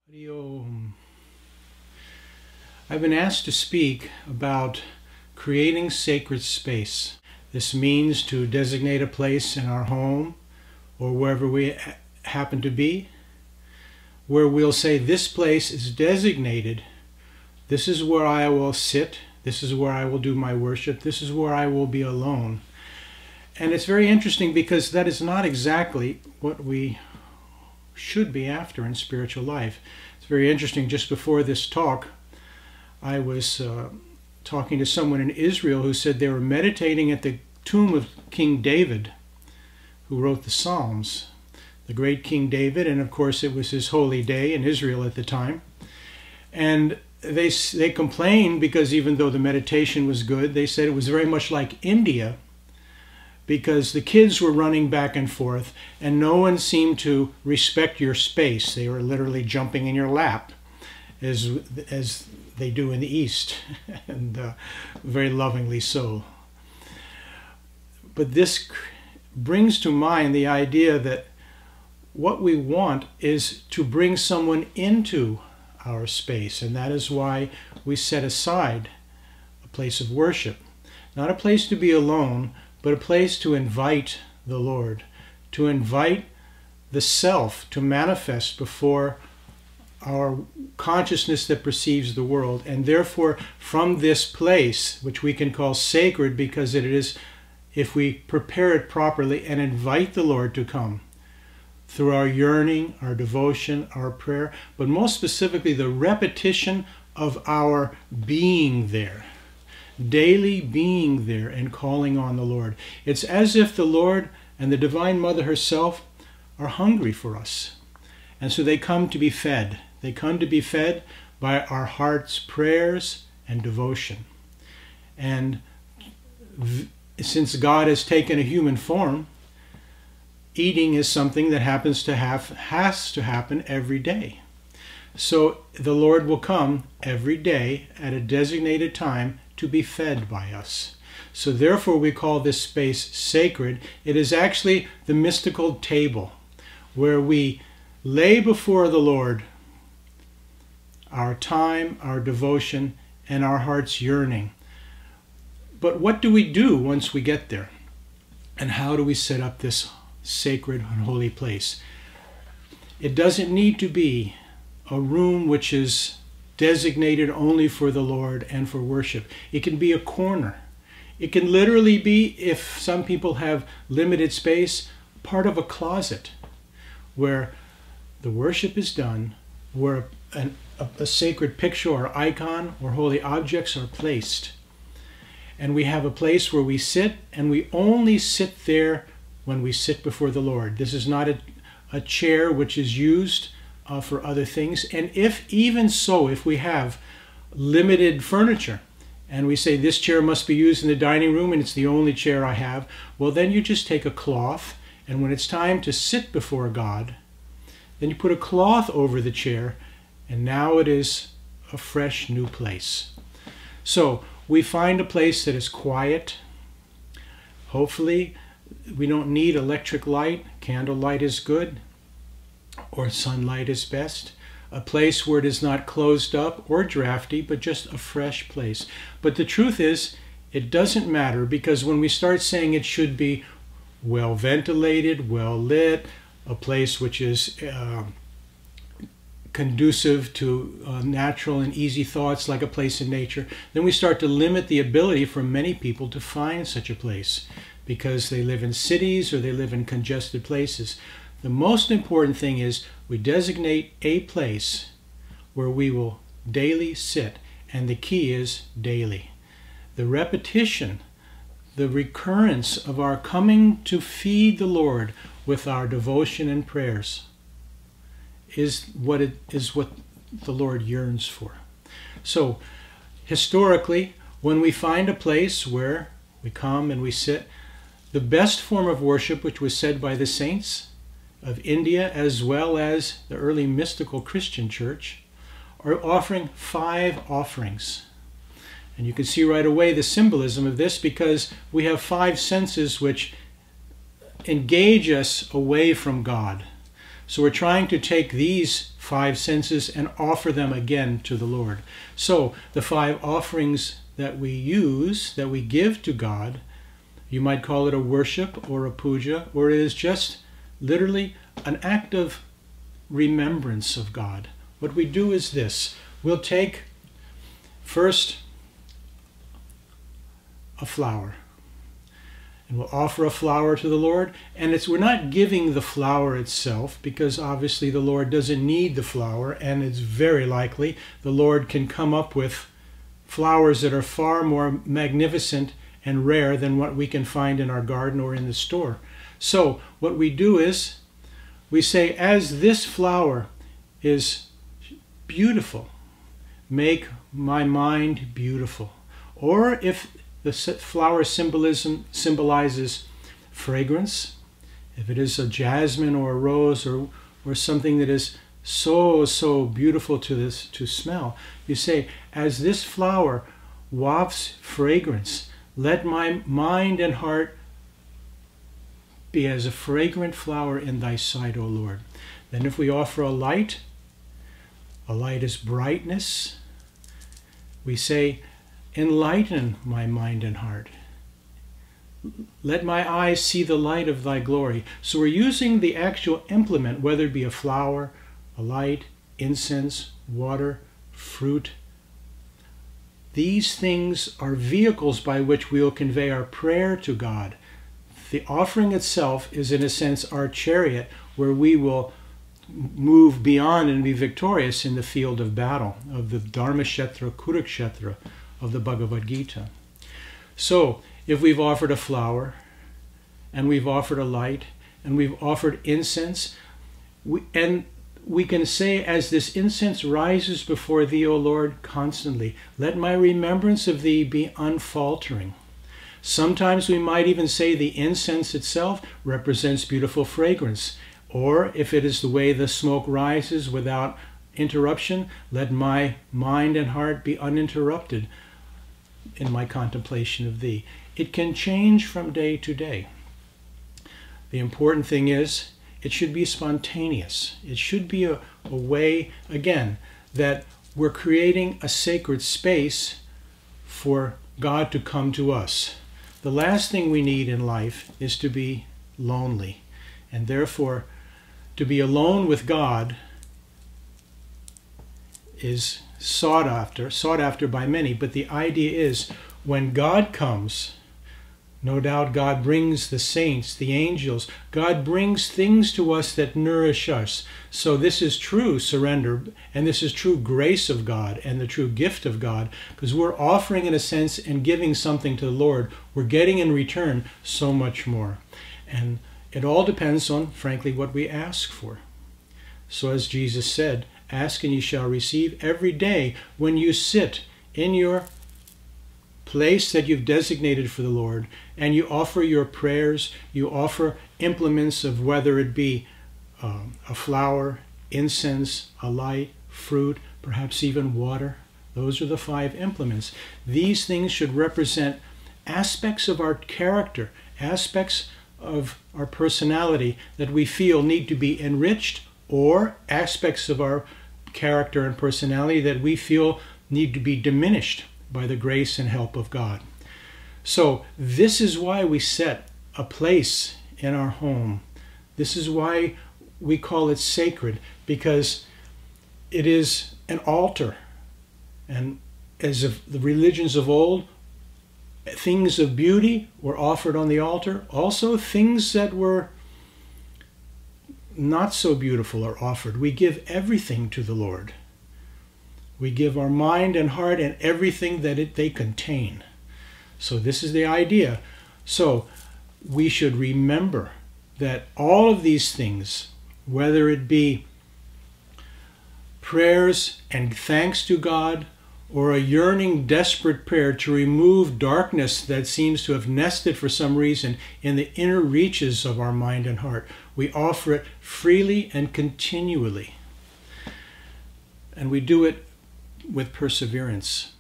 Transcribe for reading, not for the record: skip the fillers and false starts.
I've been asked to speak about creating sacred space. This means to designate a place in our home or wherever we happen to be, where we'll say this place is designated. This is where I will sit. This is where I will do my worship. This is where I will be alone. And it's very interesting because that is not exactly what we should be after in spiritual life. It's very interesting. Just before this talk, I was talking to someone in Israel who said they were meditating at the tomb of King David, who wrote the Psalms, the great King David, and of course it was his holy day in Israel at the time. And they complained because even though the meditation was good, they said it was very much like India, because the kids were running back and forth and no one seemed to respect your space. They were literally jumping in your lap as they do in the East, and very lovingly so. But this brings to mind the idea that what we want is to bring someone into our space, and that is why we set aside a place of worship. Not a place to be alone, but a place to invite the Lord, to invite the self to manifest before our consciousness that perceives the world. And therefore, from this place, which we can call sacred because it is, if we prepare it properly and invite the Lord to come through our yearning, our devotion, our prayer, but most specifically the repetition of our being there, daily being there and calling on the Lord. It's as if the Lord and the Divine Mother herself are hungry for us. And so they come to be fed. They come to be fed by our heart's prayers and devotion. And since God has taken a human form, eating is something that has to happen every day. So the Lord will come every day at a designated time to be fed by us. So therefore we call this space sacred. It is actually the mystical table where we lay before the Lord our time, our devotion, and our heart's yearning. But what do we do once we get there? And how do we set up this sacred and holy place? It doesn't need to be a room which is designated only for the Lord and for worship. It can be a corner. It can literally be, if some people have limited space, part of a closet where the worship is done, where a sacred picture or icon or holy objects are placed. And we have a place where we sit, and we only sit there when we sit before the Lord. This is not a chair which is used for other things. And if we have limited furniture and we say this chair must be used in the dining room and it's the only chair I have, well then you just take a cloth, and when it's time to sit before God, then you put a cloth over the chair, and now it is a fresh new place. So we find a place that is quiet. Hopefully we don't need electric light. Candlelight is good, or sunlight is best. A place where it is not closed up or drafty, but just a fresh place. But the truth is, it doesn't matter, because when we start saying it should be well ventilated, well lit, a place which is conducive to natural and easy thoughts, like a place in nature, then we start to limit the ability for many people to find such a place, because they live in cities or they live in congested places. The most important thing is we designate a place where we will daily sit, and the key is daily. The repetition, the recurrence of our coming to feed the Lord with our devotion and prayers is what the Lord yearns for. So historically, when we find a place where we come and we sit, the best form of worship, which was said by the saints of India as well as the early mystical Christian church, are offering 5 offerings. And you can see right away the symbolism of this, because we have 5 senses which engage us away from God. So we're trying to take these five senses and offer them again to the Lord. So the five offerings that we use, that we give to God, you might call it a worship or a puja, or it is just literally an act of remembrance of God. What we do is this. We'll take first a flower, and we'll offer a flower to the Lord. And we're not giving the flower itself, because obviously the Lord doesn't need the flower, and it's very likely the Lord can come up with flowers that are far more magnificent and rare than what we can find in our garden or in the store. So what we do is we say, as this flower is beautiful, make my mind beautiful. Or if the flower symbolizes fragrance, if it is a jasmine or a rose or something that is so beautiful to smell, you say, as this flower wafts fragrance, let my mind and heart be as a fragrant flower in thy sight, O Lord. Then if we offer a light is brightness. We say, enlighten my mind and heart. Let my eyes see the light of thy glory. So we're using the actual implement, whether it be a flower, a light, incense, water, fruit. These things are vehicles by which we will convey our prayer to God. The offering itself is, in a sense, our chariot, where we will move beyond and be victorious in the field of battle, of the Dharmakshetra, Kurukshetra of the Bhagavad Gita. So, if we've offered a flower, and we've offered a light, and we've offered incense, we can say, as this incense rises before thee, O Lord, constantly, let my remembrance of thee be unfaltering. Sometimes we might even say the incense itself represents beautiful fragrance. Or if it is the way the smoke rises without interruption, let my mind and heart be uninterrupted in my contemplation of thee. It can change from day to day. The important thing is, it should be spontaneous. It should be a way, again, that we're creating a sacred space for God to come to us. The last thing we need in life is to be lonely. And therefore, to be alone with God is sought after by many. But the idea is, when God comes, no doubt God brings the saints, the angels. God brings things to us that nourish us. So this is true surrender, and this is true grace of God and the true gift of God, because we're offering, in a sense, and giving something to the Lord. We're getting in return so much more. And it all depends on, frankly, what we ask for. So as Jesus said, ask and ye shall receive. Every day when you sit in your place that you've designated for the Lord, and you offer your prayers, you offer implements of whether it be a flower, incense, a light, fruit, perhaps even water. Those are the five implements. These things should represent aspects of our character, aspects of our personality that we feel need to be enriched, or aspects of our character and personality that we feel need to be diminished by the grace and help of God. So this is why we set a place in our home. This is why we call it sacred, because it is an altar. And as of the religions of old, things of beauty were offered on the altar. Also, things that were not so beautiful are offered. We give everything to the Lord. We give our mind and heart and everything that they contain. So this is the idea. So we should remember that all of these things, whether it be prayers and thanks to God, or a yearning, desperate prayer to remove darkness that seems to have nested for some reason in the inner reaches of our mind and heart, we offer it freely and continually. And we do it with perseverance.